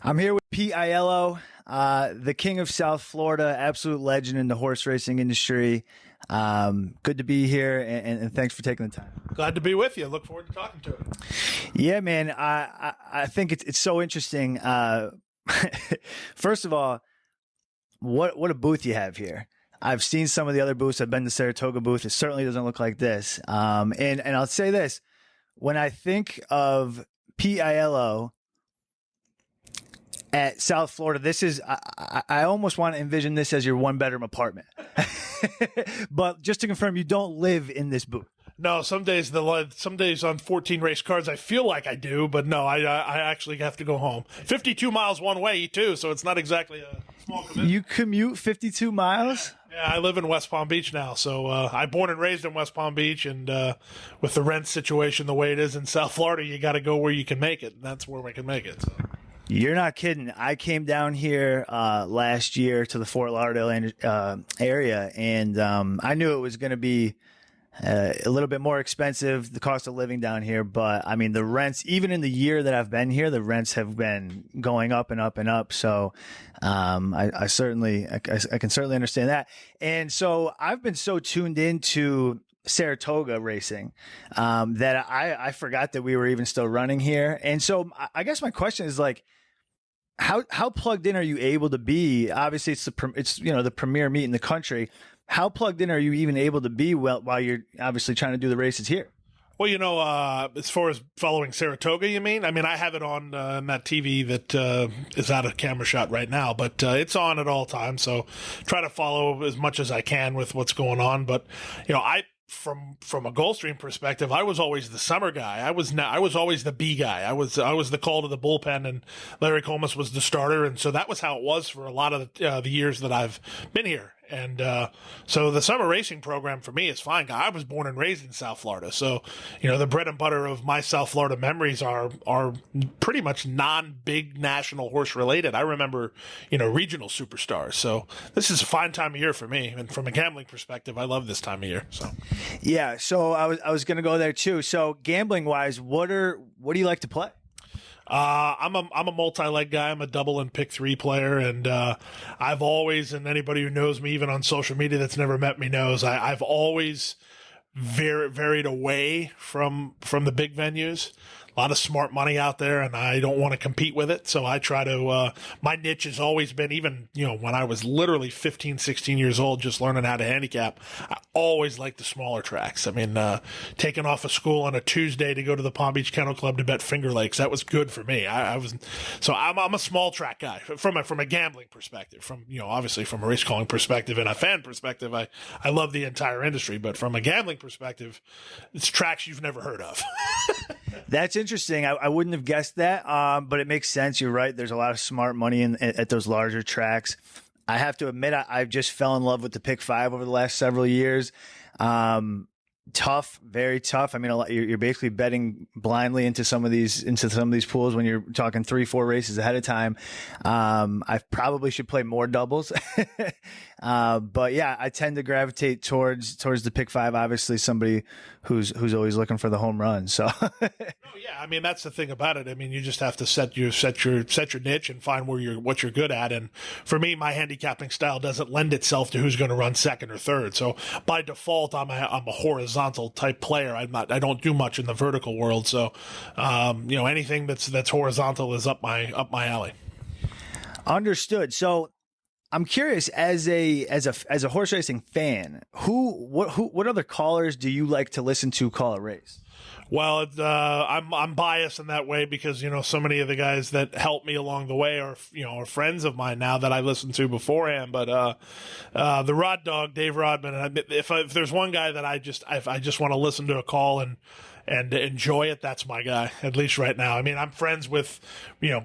I'm here with Pete Aiello, the king of South Florida, absolute legend in the horse racing industry. Good to be here, and thanks for taking the time. Glad to be with you. Look forward to talking to it. Yeah, man. I think it's so interesting. First of all, what a booth you have here. I've seen some of the other booths. I've been to Saratoga booth. It certainly doesn't look like this. And I'll say this: when I think of Pete Aiello at South Florida, this is I almost want to envision this as your one-bedroom apartment. But just to confirm, you don't live in this booth. No, some days on 14 race cards I feel like I do, but no, I actually have to go home. 52 miles one way too, so it's not exactly a small commitment. You commute 52 miles? Yeah, I live in West Palm Beach now, so I'm born and raised in West Palm Beach, and with the rent situation the way it is in South Florida, you got to go where you can make it, and that's where we can make it. So. You're not kidding. I came down here last year to the Fort Lauderdale area, and I knew it was going to be a little bit more expensive, the cost of living down here. But I mean, the rents, even in the year that I've been here, the rents have been going up and up and up. So I can certainly understand that. And so I've been so tuned into Saratoga racing that I forgot that we were even still running here. And so I guess my question is like, how plugged in are you able to be? Obviously, it's the premier meet in the country. How plugged in are you even able to be while you're obviously trying to do the races here? Well, as far as following Saratoga, you mean? I mean, I have it on that TV that is out of camera shot right now, but it's on at all times. So try to follow as much as I can with what's going on. But, from a Gulfstream perspective, I was always the summer guy. I was always the B guy. I was the call to the bullpen, and Larry Comas was the starter, and so that was how it was for a lot of the years that I've been here. And so the summer racing program for me is fine. I was born and raised in South Florida, so the bread and butter of my South Florida memories are pretty much non-big national horse related. I remember regional superstars. So this is a fine time of year for me, and from a gambling perspective, I love this time of year. So yeah, so I was going to go there too. So gambling wise, what do you like to play? I'm a multi-leg guy. I'm a double and pick three player, and I've always, and anybody who knows me, even on social media that's never met me knows, I've always varied away from the big venues. A lot of smart money out there, and I don't want to compete with it. So I try to, my niche has always been, even, when I was literally 15, 16 years old, just learning how to handicap, I always liked the smaller tracks. I mean, taking off of school on a Tuesday to go to the Palm Beach Kennel Club to bet Finger Lakes, that was good for me. I'm a small track guy from a gambling perspective, from, obviously from a race calling perspective and a fan perspective. I love the entire industry, but from a gambling perspective, it's tracks you've never heard of. That's interesting. I wouldn't have guessed that, but it makes sense. You're right. There's a lot of smart money at those larger tracks. I have to admit, I've just fell in love with the pick five over the last several years. Tough, very tough. I mean, you're basically betting blindly into some of these pools when you're talking 3-4 races ahead of time. I probably should play more doubles, but yeah, I tend to gravitate towards the pick five. Obviously, somebody who's always looking for the home run. So, I mean, that's the thing about it. I mean, you just have to set your niche and find what you're good at. And for me, my handicapping style doesn't lend itself to who's going to run second or third. So by default, I'm a horizontal type player. I don't do much in the vertical world. So, anything that's horizontal is up my alley. Understood. So I'm curious, as a horse racing fan, what other callers do you like to listen to call a race? Well, I'm biased in that way because so many of the guys that helped me along the way are friends of mine now that I listened to beforehand. But the Rod Dog, Dave Rodman, if there's one guy that I just want to listen to a call and enjoy it, that's my guy, at least right now. I mean, I'm friends with,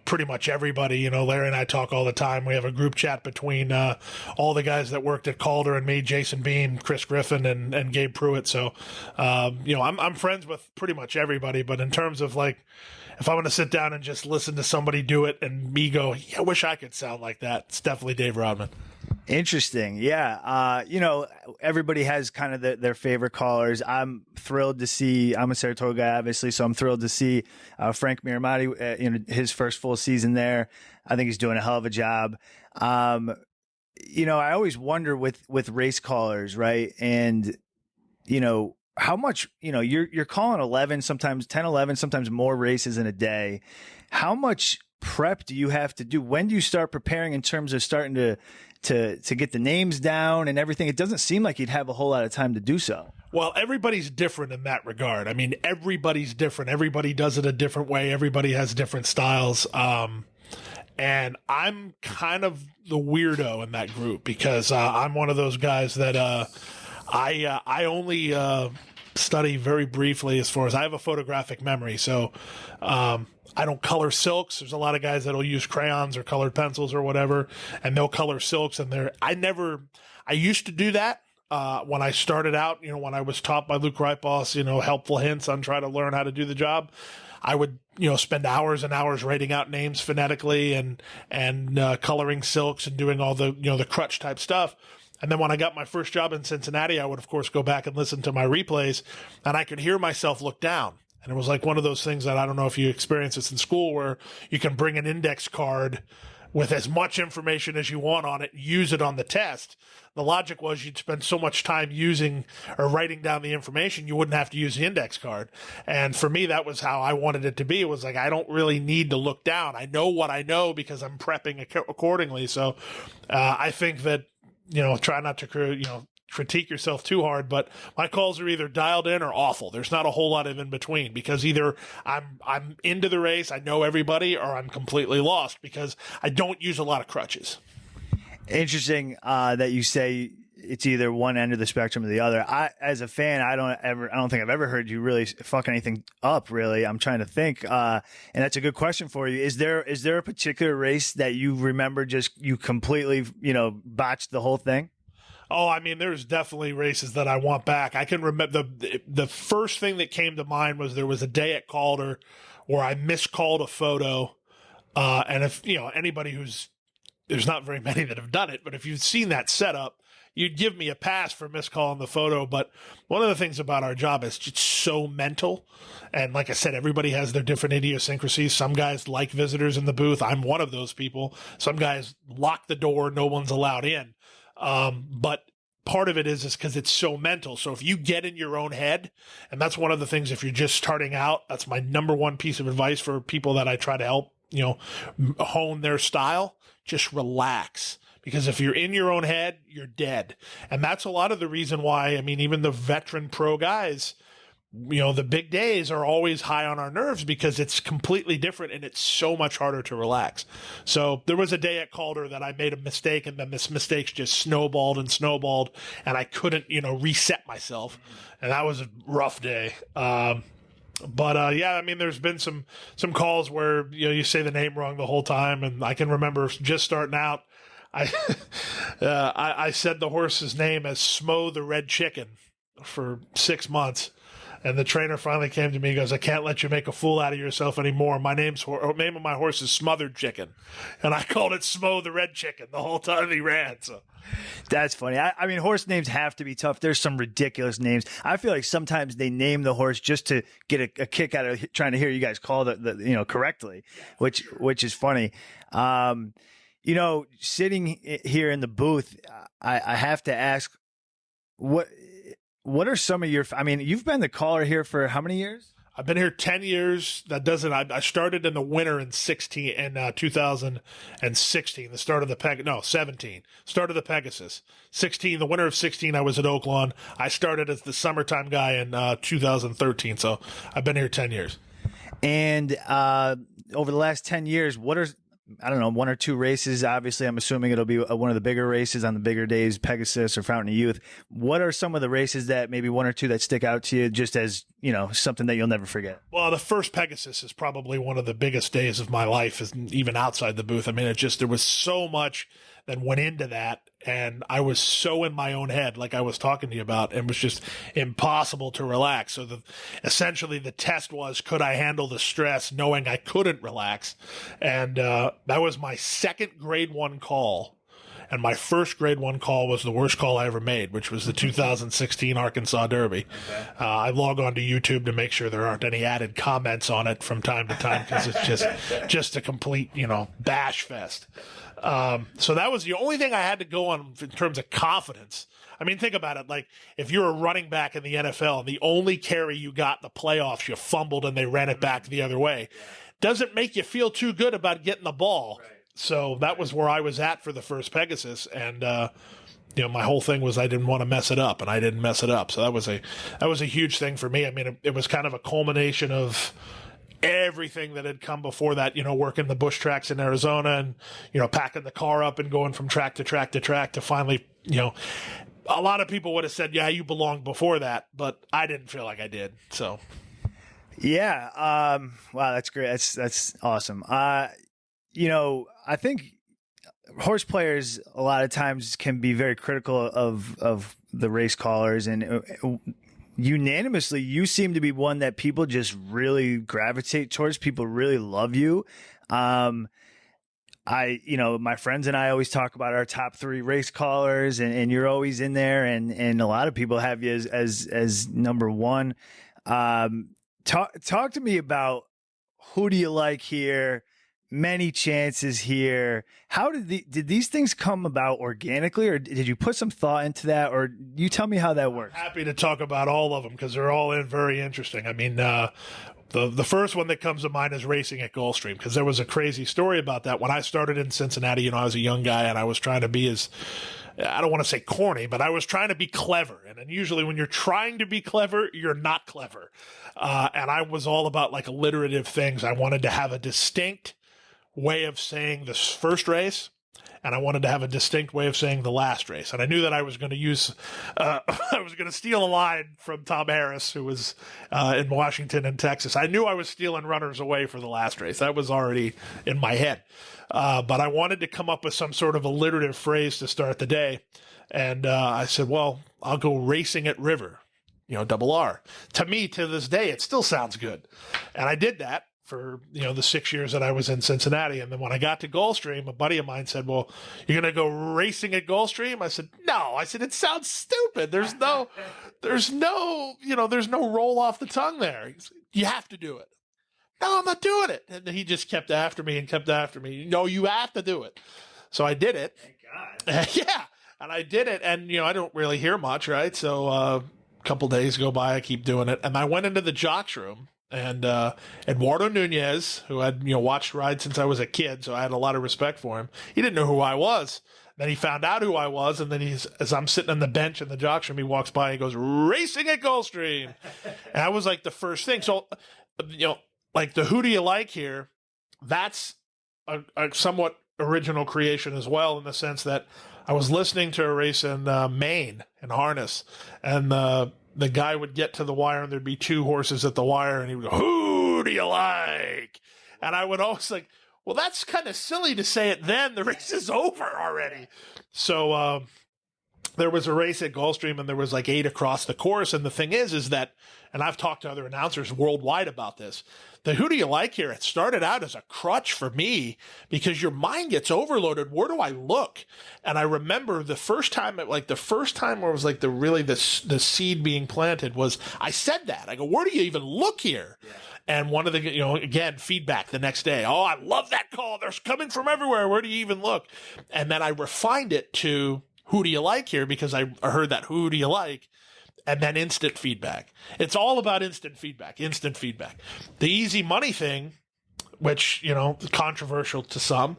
pretty much everybody. Larry and I talk all the time. We have a group chat between all the guys that worked at Calder and me, Jason Bean, Chris Griffin, and Gabe Pruitt. So, I'm friends with pretty much everybody. But in terms of if I'm going to sit down and just listen to somebody do it and me go, yeah, I wish I could sound like that, it's definitely Dave Rodman. Interesting. Yeah. Everybody has kind of their favorite callers. I'm thrilled to see, I'm a Saratoga guy, obviously, so I'm thrilled to see Frank Miramati, his first full season there. I think he's doing a hell of a job. Um, I always wonder with race callers, right? And, how much, you're calling 11, sometimes 10, 11, sometimes more races in a day. How much prep do you have to do? When do you start preparing in terms of starting to get the names down and everything? It doesn't seem like you'd have a whole lot of time to do so. Well, everybody's different in that regard. I mean, everybody's different. Everybody does it a different way. Everybody has different styles. And I'm kind of the weirdo in that group because I'm one of those guys that I only study very briefly as far as I have a photographic memory. So I don't color silks. There's a lot of guys that'll use crayons or colored pencils or whatever, and they'll color silks. And I used to do that when I started out, when I was taught by Luke Reitboss, helpful hints on trying to learn how to do the job. I would, spend hours and hours writing out names phonetically and coloring silks and doing all the, the crutch type stuff. And then when I got my first job in Cincinnati, I would, of course, go back and listen to my replays, and I could hear myself look down. And it was like one of those things that I don't know if you experience this in school where you can bring an index card with as much information as you want on it, use it on the test. The logic was you'd spend so much time using or writing down the information, you wouldn't have to use the index card. And for me, that was how I wanted it to be. It was like, I don't really need to look down. I know what I know because I'm prepping accordingly. So I think that, try not to, critique yourself too hard, but my calls are either dialed in or awful. There's not a whole lot of in between because either I'm into the race, I know everybody, or I'm completely lost because I don't use a lot of crutches. Interesting that you say it's either one end of the spectrum or the other. As a fan, I don't think I've ever heard you really fuck anything up. Really, I'm trying to think, and that's a good question for you. Is there a particular race that you remember just you completely botched the whole thing? Oh, I mean, there's definitely races that I want back. I can remember the first thing that came to mind was there was a day at Calder where I miscalled a photo. And if, anybody there's not very many that have done it, but if you've seen that setup, you'd give me a pass for miscalling the photo. But one of the things about our job is it's so mental. And like I said, everybody has their different idiosyncrasies. Some guys like visitors in the booth. I'm one of those people. Some guys lock the door. No one's allowed in. But part of it is because it's so mental. So if you get in your own head, and that's one of the things, if you're just starting out, that's my number one piece of advice for people that I try to help, hone their style, just relax. Because if you're in your own head, you're dead. And that's a lot of the reason why, I mean, even the veteran pro guys, the big days are always high on our nerves because it's completely different and it's so much harder to relax. So there was a day at Calder that I made a mistake and then this mistake just snowballed and I couldn't, reset myself. And that was a rough day. But yeah, I mean, there's been some calls where, you say the name wrong the whole time. And I can remember just starting out, I said the horse's name as Smo the Red Chicken for 6 months. And the trainer finally came to me and goes, I can't let you make a fool out of yourself anymore. My name of my horse is Smothered Chicken. And I called it Smo the Red Chicken the whole time he ran. So that's funny. I mean, horse names have to be tough. There's some ridiculous names. I feel like sometimes they name the horse just to get a kick out of trying to hear you guys call the correctly, which is funny. Sitting here in the booth, I have to ask, what are some of you've been the caller here for how many years? I've been here 10 years. I started in the winter in 2016, the start of the 17, start of the Pegasus. 16, the winter of 16, I was at Oaklawn. I started as the summertime guy in 2013. So I've been here 10 years. And over the last 10 years, what are, I don't know, one or two races? Obviously, I'm assuming it'll be one of the bigger races on the bigger days, Pegasus or Fountain of Youth. What are some of the races that maybe one or two that stick out to you just as, something that you'll never forget? Well, the first Pegasus is probably one of the biggest days of my life, even outside the booth. I mean, there was so much that went into that. And I was so in my own head, like I was talking to you about, and it was just impossible to relax. So essentially the test was, could I handle the stress knowing I couldn't relax? And that was my second grade 1 call. And my first grade 1 call was the worst call I ever made, which was the 2016 Arkansas Derby. Okay. I log on to YouTube to make sure there aren't any added comments on it from time to time because it's just a complete, bash fest. So that was the only thing I had to go on in terms of confidence. I mean, think about it. Like, if you're a running back in the NFL and the only carry you got in the playoffs, you fumbled and they ran it back the other way, doesn't make you feel too good about getting the ball. Right. So that was where I was at for the first Pegasus. And, my whole thing was I didn't want to mess it up, and I didn't mess it up. So that was a huge thing for me. I mean, it was kind of a culmination of everything that had come before that, working the bush tracks in Arizona and, packing the car up and going from track to track to track to finally, a lot of people would have said, yeah, you belonged before that, but I didn't feel like I did. So, yeah. Wow, that's great. That's awesome. I think horse players a lot of times can be very critical of the race callers, and unanimously, you seem to be one that people just really gravitate towards. People really love you. My friends and I always talk about our top 3 race callers, and you're always in there, and a lot of people have you as number 1. Talk to me about who do you like here? Many chances here. How did these things come about organically, or did you put some thought into that, or you tell me how that works? I'm happy to talk about all of them because they're all very interesting. I mean, the first one that comes to mind is racing at Gulfstream, because there was a crazy story about that. When I started in Cincinnati, I was a young guy and I was trying to be I don't want to say corny, but I was trying to be clever. And usually when you're trying to be clever, you're not clever. And I was all about like alliterative things. I wanted to have a distinct way of saying this first race, and I wanted to have a distinct way of saying the last race. And I knew that I was going to use, I was going to steal a line from Tom Harris, who was in Washington and Texas. I knew I was stealing runners away for the last race. That was already in my head. But I wanted to come up with some sort of alliterative phrase to start the day. And I said, well, I'll go racing at River, double R. To me, to this day, it still sounds good. And I did that for, the 6 years that I was in Cincinnati. And then when I got to Gulfstream, a buddy of mine said, well, you're going to go racing at Gulfstream? I said, no. I said, it sounds stupid. There's no roll off the tongue there. He said, you have to do it. No, I'm not doing it. And he just kept after me and kept after me. No, you have to do it. So I did it. Thank God. Yeah. And I did it. And, I don't really hear much, right? So a couple days go by, I keep doing it. And I went into the jocks room. And Eduardo Nunez, who I'd watched ride since I was a kid, so I had a lot of respect for him. He didn't know who I was. Then he found out who I was, and then as I'm sitting on the bench in the jocks room, he walks by and he goes, racing at Gulfstream. And that was like the first thing. So, like the who do you like here, that's a somewhat original creation as well, in the sense that I was listening to a race in Maine in harness, and the guy would get to the wire and there'd be 2 horses at the wire, and he would go, who do you like? And I would always like, well, that's kind of silly to say it then. The race is over already. So there was a race at Gulfstream, and there was like 8 across the course. And the thing is that, and I've talked to other announcers worldwide about this, the who do you like here, it started out as a crutch for me because your mind gets overloaded. Where do I look? And I remember the first time where it was like the seed being planted was, I said that. I go, where do you even look here? Yeah. And one of the, again, feedback the next day. Oh, I love that call. They're coming from everywhere. Where do you even look? And then I refined it to who do you like here, because I heard that who do you like? And then instant feedback. It's all about instant feedback. The easy money thing, which, controversial to some,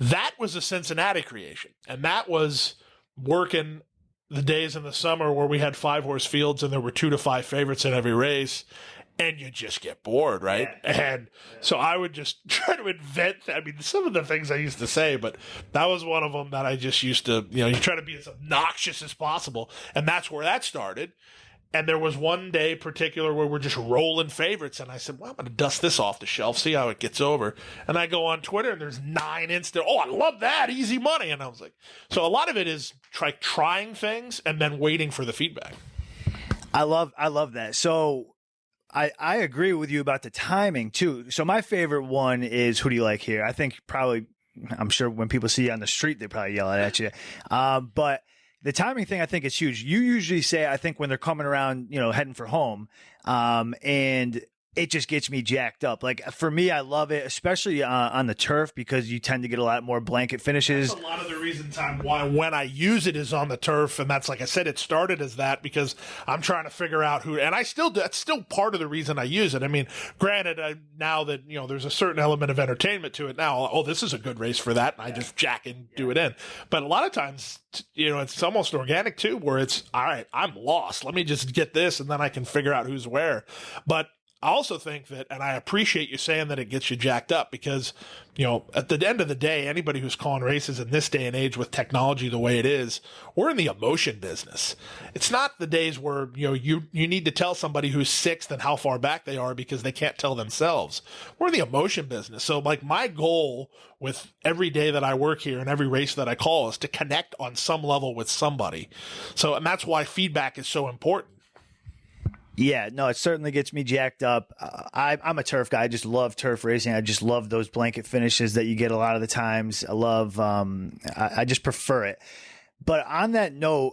that was a Cincinnati creation. And that was working the days in the summer where we had 5-horse fields and there were 2 to 5 favorites in every race. And you just get bored, right? Yeah. And so I would just try to invent, some of the things I used to say, but that was one of them that I just used to, you try to be as obnoxious as possible. And that's where that started. And there was one day particular where we're just rolling favorites. And I said, well, I'm going to dust this off the shelf, see how it gets over. And I go on Twitter and there's 9 instant, oh, I love that, easy money. And I was like, so a lot of it is trying things and then waiting for the feedback. I love that. So I agree with you about the timing too. So my favorite one is who do you like here? I think probably I'm sure when people see you on the street, they probably yell at you. But the timing thing, I think, is huge. You usually say, I think, when they're coming around, heading for home, and it just gets me jacked up. Like, for me, I love it, especially on the turf, because you tend to get a lot more blanket finishes. That's a lot of the reason why when I use it is on the turf, and that's, like I said, it started as that because I'm trying to figure out who, and that's still part of the reason I use it. I mean, granted, now that, there's a certain element of entertainment to it now, oh, this is a good race for that, and I just jack and do it in. But a lot of times, it's almost organic too, where it's, all right, I'm lost. Let me just get this, and then I can figure out who's where. But I also think that, and I appreciate you saying that it gets you jacked up because, at the end of the day, anybody who's calling races in this day and age with technology the way it is, we're in the emotion business. It's not the days where, you need to tell somebody who's sixth and how far back they are because they can't tell themselves. We're in the emotion business. So, like, my goal with every day that I work here and every race that I call is to connect on some level with somebody. So, and that's why feedback is so important. Yeah, no, it certainly gets me jacked up. I'm a turf guy. I just love turf racing. I just love those blanket finishes that you get a lot of the times. I love, I just prefer it. But on that note,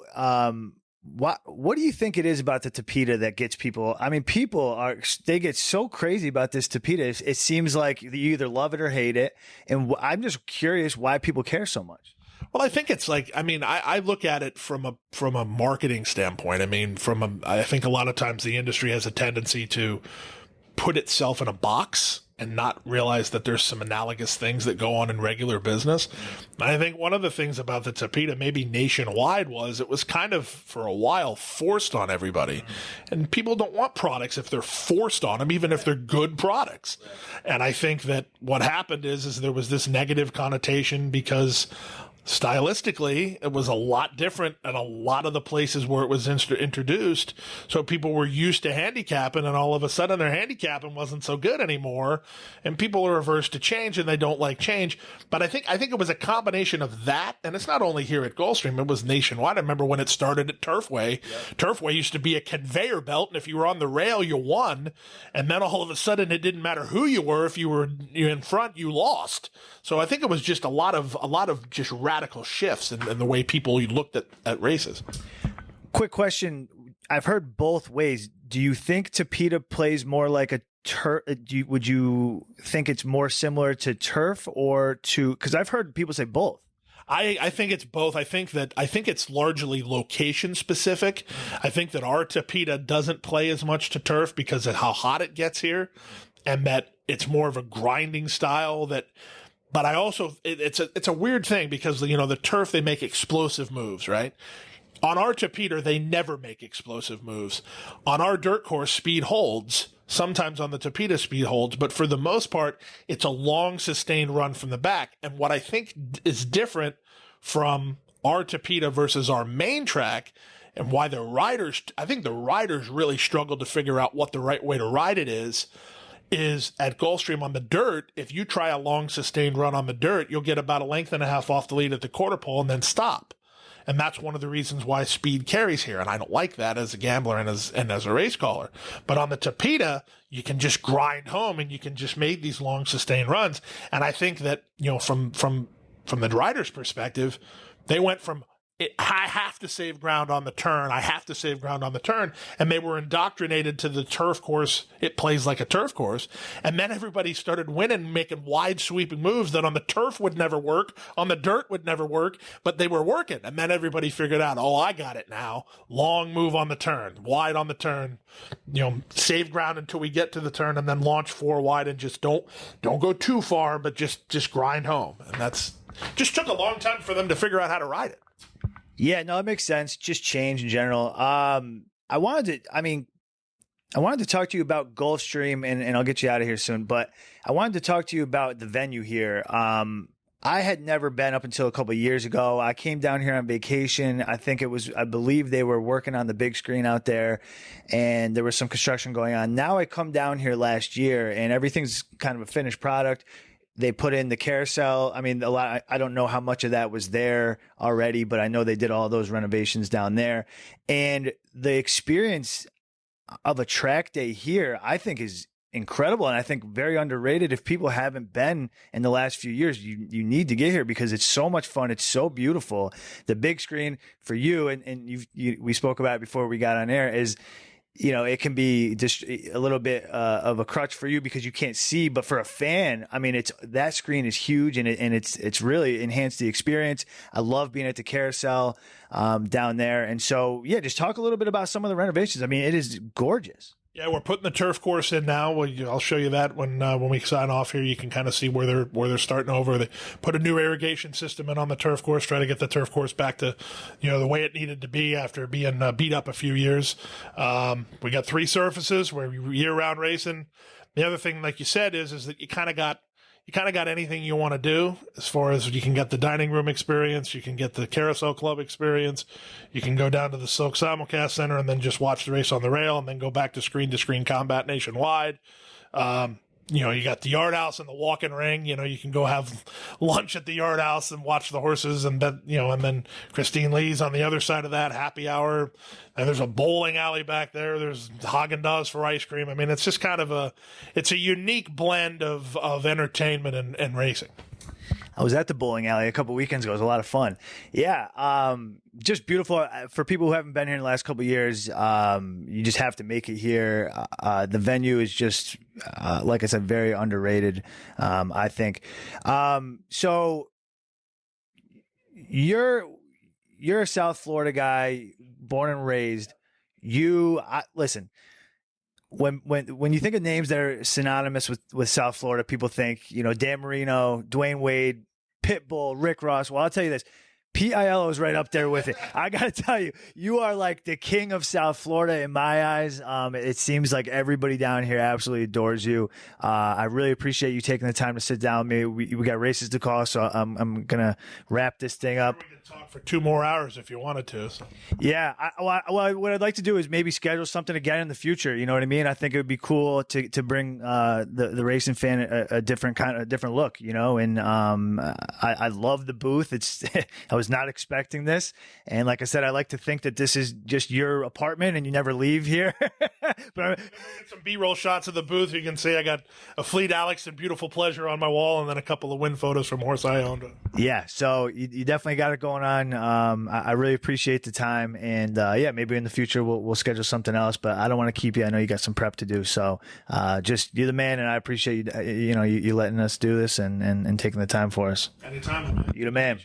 what do you think it is about the Tapeta that gets people? I mean, they get so crazy about this Tapeta. It seems like you either love it or hate it. And I'm just curious why people care so much. Well, I think it's like, I look at it from a marketing standpoint. I think a lot of times the industry has a tendency to put itself in a box and not realize that there's some analogous things that go on in regular business. And I think one of the things about the Tapeta, maybe nationwide, was it was kind of for a while forced on everybody. And people don't want products if they're forced on them, even if they're good products. And I think that what happened is there was this negative connotation because stylistically, it was a lot different at a lot of the places where it was introduced. So people were used to handicapping, and all of a sudden their handicapping wasn't so good anymore. And people are averse to change, and they don't like change. But I think it was a combination of that, and it's not only here at Gulfstream; it was nationwide. I remember when it started at Turfway. Yep. Turfway used to be a conveyor belt, and if you were on the rail, you won. And then all of a sudden, it didn't matter who you were. If you were in front, you lost. So I think it was just a lot of just radical shifts in the way people looked at races. Quick question. I've heard both ways. Do you think Tapeta plays more like a turf? Would you think it's more similar to turf or to, because I've heard people say both. I think it's both. I think it's largely location specific. I think that our Tapeta doesn't play as much to turf because of how hot it gets here, and that it's more of a grinding style that. But I also, it's a weird thing because, the turf, they make explosive moves, right? On our Tapeta, they never make explosive moves. On our dirt course, speed holds. Sometimes on the Tapeta, speed holds. But for the most part, it's a long, sustained run from the back. And what I think is different from our Tapeta versus our main track, and why I think the riders really struggled to figure out what the right way to ride it is at Gulfstream on the dirt, if you try a long sustained run on the dirt, you'll get about a length and a half off the lead at the quarter pole and then stop. And that's one of the reasons why speed carries here. And I don't like that as a gambler and as a race caller. But on the Tapeta, you can just grind home and you can just make these long sustained runs. And I think that, from the rider's perspective, they went from I have to save ground on the turn. I have to save ground on the turn. And they were indoctrinated to the turf course. It plays like a turf course. And then everybody started winning, making wide sweeping moves that on the turf would never work, on the dirt would never work, but they were working. And then everybody figured out, oh, I got it now. Long move on the turn, wide on the turn, save ground until we get to the turn and then launch 4 wide and just don't go too far, but just grind home. And that's just took a long time for them to figure out how to ride it. Yeah, no, it makes sense. Just change in general. I wanted to talk to you about Gulfstream, and I'll get you out of here soon, but I wanted to talk to you about the venue here. I had never been up until a couple of years ago. I came down here on vacation. I believe they were working on the big screen out there, and there was some construction going on. Now I come down here last year, and everything's kind of a finished product. They put in the carousel. I mean, I don't know how much of that was there already, but I know they did all those renovations down there. And the experience of a track day here, I think, is incredible, and I think very underrated. If people haven't been in the last few years, you need to get here because it's so much fun. It's so beautiful. The big screen for you, and we spoke about it before we got on air, is, you know, it can be just a little bit of a crutch for you because you can't see. But for a fan, I mean, that screen is huge, and it's really enhanced the experience. I love being at the carousel down there. And so, yeah, just talk a little bit about some of the renovations. I mean, it is gorgeous. Yeah, we're putting the turf course in now. I'll show you that when we sign off here. You can kind of see where they're starting over. They put a new irrigation system in on the turf course, try to get the turf course back to, you know, the way it needed to be after being beat up a few years. We got 3 surfaces. We're year-round racing. The other thing, like you said, is that you kind of got anything you want to do as far as you can get the dining room experience, you can get the carousel club experience, you can go down to the Silk Simulcast Center and then just watch the race on the rail and then go back to screen combat nationwide. You know, you got the yard house and the walking ring. You know, you can go have lunch at the yard house and watch the horses, and then, you know, and then Christine Lee's on the other side of that, happy hour. And there's a bowling alley back there. There's Haagen-Dazs for ice cream. I mean, it's just kind of it's a unique blend of entertainment and racing. I was at the bowling alley a couple weekends ago. It was a lot of fun. Yeah, just beautiful. For people who haven't been here in the last couple of years, you just have to make it here. The venue is just, like I said, very underrated, I think. So you're a South Florida guy, born and raised. Listen. When you think of names that are synonymous with South Florida, people think, you know, Dan Marino, Dwayne Wade, Pitbull, Rick Ross. Well, I'll tell you this. Pete Aiello is right up there with it. I got to tell you, you are like the king of South Florida in my eyes. It seems like everybody down here absolutely adores you. I really appreciate you taking the time to sit down with me. We got races to call, so I'm going to wrap this thing up. We could talk for 2 more hours if you wanted to. So. Yeah. What I'd like to do is maybe schedule something again in the future. You know what I mean? I think it would be cool to bring the racing fan a different look, you know, and I love the booth. I was not expecting this, and like I said, I like to think that this is just your apartment and you never leave here. But get some B-roll shots of the booth. You can see I got a Fleet Alex and Beautiful Pleasure on my wall, and then a couple of win photos from horse I owned. Yeah, so you definitely got it going on. I really appreciate the time, and yeah, maybe in the future we'll schedule something else. But I don't want to keep you. I know you got some prep to do, so just you're the man, and I appreciate you. You letting us do this and taking the time for us. Anytime, man. You're the man.